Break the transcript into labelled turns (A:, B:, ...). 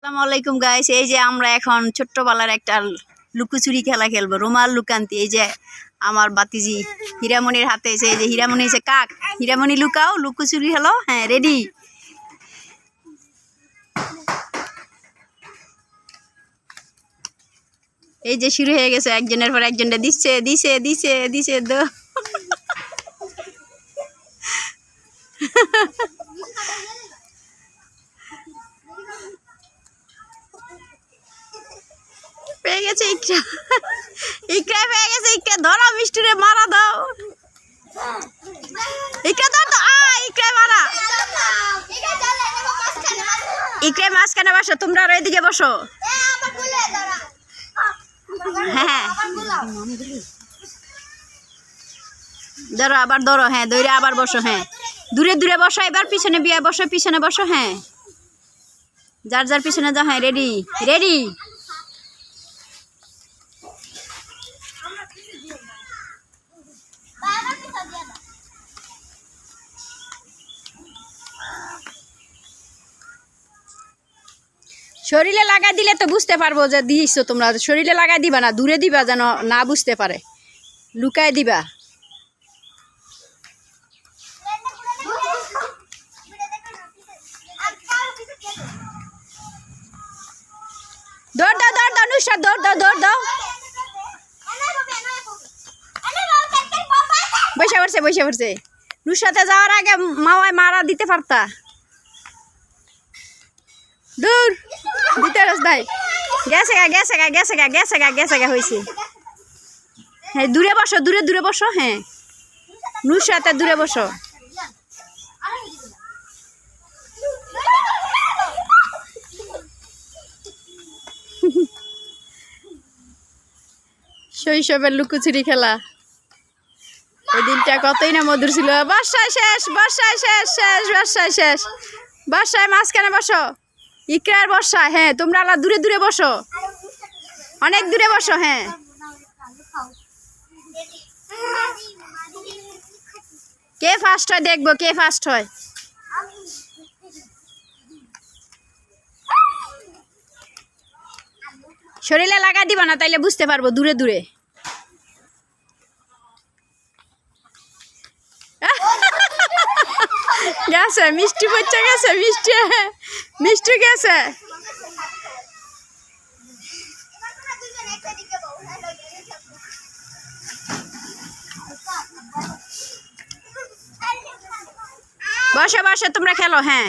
A: আসসালামু আলাইকুম গাইস, এই যে আমরা এখন ছোট্টবেলার একটা লুকোচুরি খেলা খেলবো, রুমাল লুকান্তি। এই যে আমার বাতিজি হীরামণির হাতে এসে, এই যে হীরামণি এসে কাক, হীরামণি লুকাও, লুকোচুরি হলো। হ্যাঁ, রেডি। এই যে শুরু হয়ে গেছে, একজনের পর একজনটা দিচ্ছে দিছে দিছে দিছে দো। পেয়ে গেছে ইকরা, ইকরা পেয়ে গেছে। ইকরা ধরো, মিষ্টিরে মারা দাও। ইকরা ধর, ইকরা মারা। ইকরা মাঝখানে বসো, তোমরা আর এদিকে বসো। হ্যাঁ ধরো, আবার ধরো। হ্যাঁ, দৌড়ে আবার বসো। হ্যাঁ, দূরে দূরে বসো। এবার পিছনে বিয়ে বসো, পিছনে বসো। হ্যাঁ, যার যার পিছনে যাও। হ্যাঁ, রেডি রেডি। শরীরে লাগাই দিলে তো বুঝতে পারবো যে দিয়েছো তোমরা। শরীরে লাগাই দিবা না, দূরে দিবা যেন না বুঝতে পারে, লুকায় দিবা। দৌড় দাও, দৌড় দাও নুসরাত, দৌড় দাও, দৌড় দাও। বসে পড়ছে, বসে পড়ছে। নুসরাতে যাওয়ার আগে মাওয়ায় মারা দিতে পারতা। দূর দিতে রাস্তায় গেছে গা, গেছে গা, গেছে গা, গেছে গা, গেছে গা হয়েছে। হ্যাঁ, দূরে বসো, দূরে দূরে বসো। হ্যাঁ, নুসরাতে দূরে বসো। শৈশবের লুকোচুরি খেলা, ওই দিনটা কতই না মধুর ছিল। বর্ষায় শেষ, বর্ষায় শেষ, শেষ বর্ষায় শেষ। বর্ষায় মাঝখানে বসো, ইকরার বর্ষা। হ্যাঁ, তোমরা আলা দূরে দূরে বসো, অনেক দূরে বসো। হ্যাঁ, কে ফার্স্ট হয় দেখবো, কে ফার্স্ট হয়। শরীরে লাগা দিবা না, তাইলে বুঝতে পারবো দূরে দূরে। গেছে মিষ্টি, বাচ্চা গেছে মিষ্টি, মিষ্টি গেছে। বসে বসে তোমরা খেলো। হ্যাঁ।